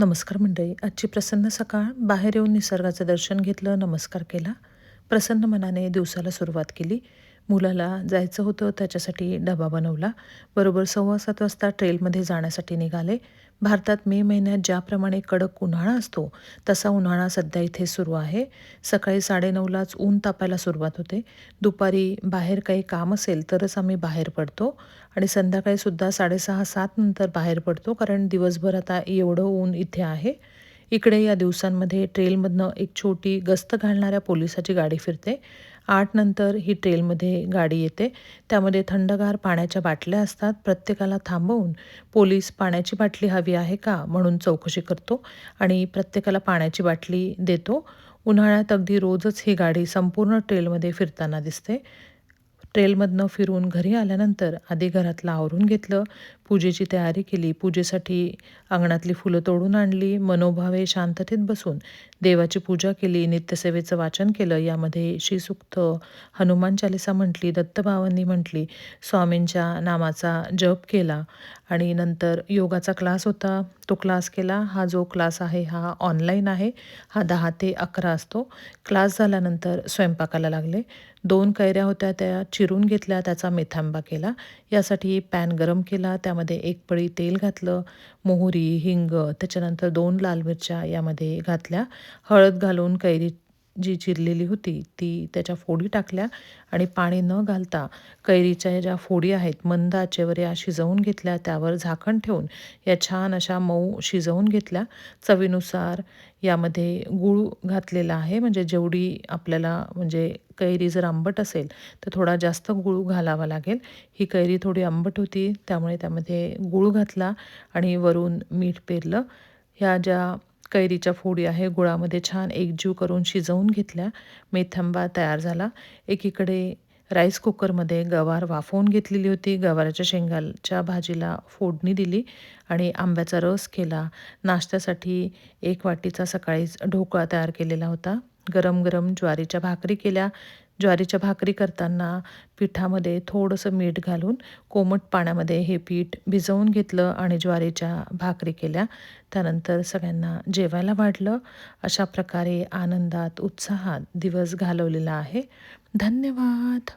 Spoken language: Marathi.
नमस्कार मंडळी. आजची प्रसन्न सकाळ. बाहेर येऊन निसर्गाचं दर्शन घेतलं, नमस्कार केला. प्रसन्न मनाने दिवसाला सुरुवात केली. मुलाला जायचं होतं त्याच्यासाठी डबा बनवला. बरोबर 7:15 वाजता ट्रेलमध्ये जाण्यासाठी निघाले. भारतात मे महिन्यात ज्याप्रमाणे कडक उन्हाळा असतो, तसा उन्हाळा सध्या इथे सुरू आहे. सकाळी 9:30लाच ऊन तापायला सुरुवात होते. दुपारी बाहेर काही काम असेल तरच आम्ही बाहेर पडतो आणि संध्याकाळीसुद्धा 6:30-7 नंतर बाहेर पडतो, कारण दिवसभर आता एवढं ऊन इथे आहे. इकडे या दिवसांमध्ये ट्रेलमधनं एक छोटी गस्त घालणाऱ्या पोलिसाची गाडी फिरते. 8 नंतर ही ट्रेलमध्ये गाडी येते. त्यामध्ये थंडगार पाण्याच्या बाटल्या असतात. प्रत्येकाला थांबवून पोलीस पाण्याची बाटली हवी आहे का म्हणून चौकशी करतो आणि प्रत्येकाला पाण्याची बाटली देतो. उन्हाळ्यात अगदी रोजच ही गाडी संपूर्ण ट्रेलमध्ये फिरताना दिसते. ट्रेलमधनं फिरून घरी आल्यानंतर आधी घरातलं आवरून घेतलं, पूजेची तयारी केली. पूजेसाठी अंगणातली फुलं तोडून आणली, मनोभावे शांततेत बसून देवाची पूजा केली, नित्यसेवेचं वाचन केलं. यामध्ये श्रीसूक्त, हनुमान चालीसा म्हटली, दत्तभावांनी म्हटली, स्वामींच्या नामाचा जप केला आणि नंतर योगाचा क्लास होता, तो क्लास केला. हा जो क्लास आहे हा ऑनलाईन आहे. हा 10 ते 11 असतो. क्लास झाल्यानंतर स्वयंपाकाला लागले. 2 कैऱ्या होत्या त्या चिरून घेतल्या, त्याचा मेथांबा केला. यासाठी पॅन गरम केला, त्यामध्ये 1 पळी तेल घातलं, मोहरी, हिंग, त्याच्यानंतर 2 लाल मिरच्या यामध्ये घातल्या. हळद घालून कैरी जी चिरलेली होती ती त्याच्या फोडी टाकल्या आणि पाणी न घालता कैरीच्या ज्या फोडी आहेत मंद आचेवर या शिजवून घेतल्या. त्यावर झाकण ठेवून या छान अशा मऊ शिजवून घेतल्या. चवीनुसार यामध्ये गूळ घातलेला आहे, म्हणजे जेवढी आपल्याला म्हणजे कैरी जर आंबट असेल तर थोडा जास्त गूळ घालावा लागेल. ही कैरी थोडी आंबट होती त्यामुळे त्यामध्ये गूळ घातला आणि वरून मीठ पेरलं. ह्या ज्या कैरीच्या फोडी आहे गुळामध्ये छान एकजीव करून शिजवून घेतल्या. मेथंबा तयार झाला. एकीकडे राईस कुकरमध्ये गवार वाफवून घेतलेली होती. गवाराच्या शेंगाच्या भाजीला फोडणी दिली आणि आंब्याचा रस केला. नाश्त्यासाठी 1 वाटीचा सकाळीच ढोकळा तयार केलेला होता. गरम-गरम ज्वारीच्या भाकरी केल्या. ज्वारीच्या भाकरी करताना पिठामध्ये थोडंसं मीठ घालून कोमट पाण्यामध्ये हे पीठ भिजवून घेतलं आणि ज्वारीच्या भाकरी केल्या. त्यानंतर सगळ्यांना जेवायला वाढलं. अशा प्रकारे आनंदात, उत्साहात दिवस घालवलेला आहे. धन्यवाद.